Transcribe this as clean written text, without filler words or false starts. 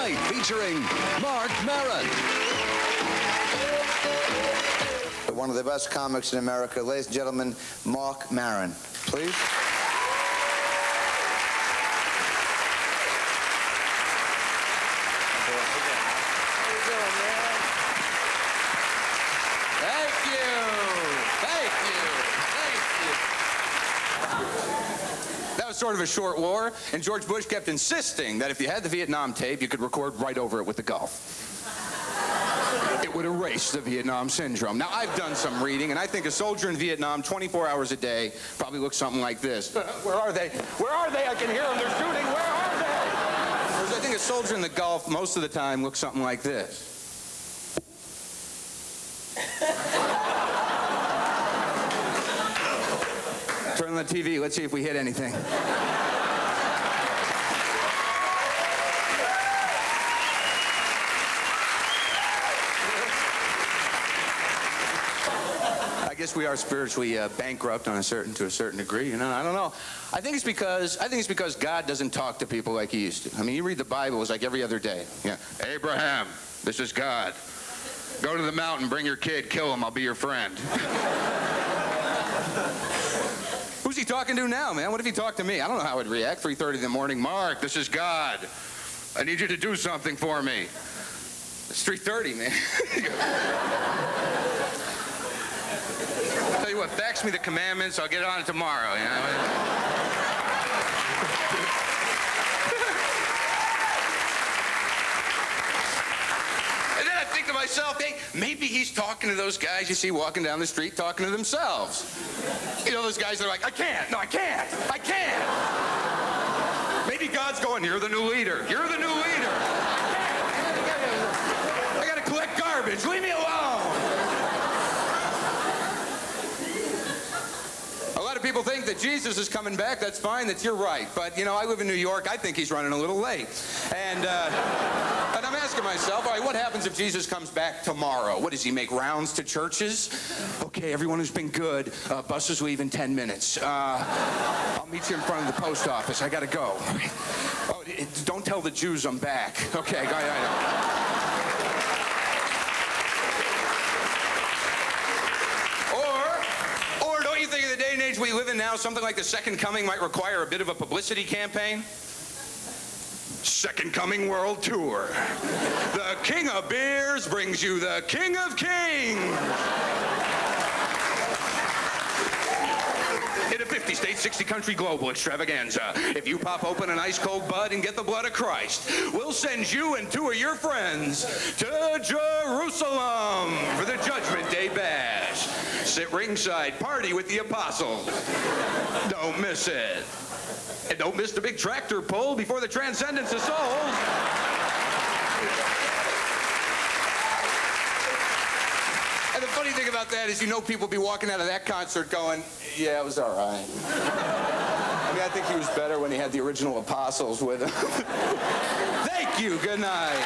Tonight, featuring Marc Maron. One of the best comics in America, ladies and gentlemen, Marc Maron. Please. That was sort of a short war, and George Bush kept insisting that if you had the Vietnam tape, you could record right over it with the Gulf. It would erase the Vietnam syndrome. Now, I've done some reading, and I think a soldier in Vietnam, 24 hours a day, probably looks something like this. Where are they? Where are they? I can hear them. They're shooting. Where are they? Whereas I think a soldier in the Gulf, most of the time, looks something like this. Turn on the TV. Let's see if we hit anything. I guess we are spiritually bankrupt to a certain degree. You know, I don't know. I think it's because God doesn't talk to people like He used to. I mean, you read the Bible, it's like every other day. Yeah, Abraham, this is God. Go to the mountain, bring your kid, kill him. I'll be your friend. Who's He talking to now, man? What if He talked to me? I don't know how I'd react. 3:30 in the morning. Mark, this is God. I need you to do something for me. It's 3:30, man. Tell you what, fax me the commandments. I'll get on it tomorrow. You know? And then I think to myself, hey, maybe He's talking to those guys you see walking down the street talking to themselves. You know, those guys that are like, I can't. No, I can't. I can't. Maybe God's going, you're the new leader. You're the new leader. I got to collect garbage. Leave me alone. A lot of people think that Jesus is coming back. That's fine. You're right. But, you know, I live in New York. I think He's running a little late. And I'm asking myself, all right, what happens if Jesus comes back tomorrow? What, does He make rounds to churches? Okay, everyone who's been good, buses leave in 10 minutes. I'll meet you in front of the post office. I got to go. Oh, don't tell the Jews I'm back. Okay, I know. Or don't you think in the day and age we live in now, something like the Second Coming might require a bit of a publicity campaign? Second Coming World Tour. The King of Beers brings you the King of Kings. In a 50-state, 60-country global extravaganza, if you pop open an ice-cold bud and get the blood of Christ, we'll send you and 2 of your friends to Jerusalem for the Judgment Day Bash. Sit ringside, party with the apostles. Don't miss it. And don't miss the big tractor pull before the Transcendence of Souls. And the funny thing about that is, you know, people be walking out of that concert going, yeah, it was all right. I mean, I think he was better when he had the original apostles with him. Thank you. Good night.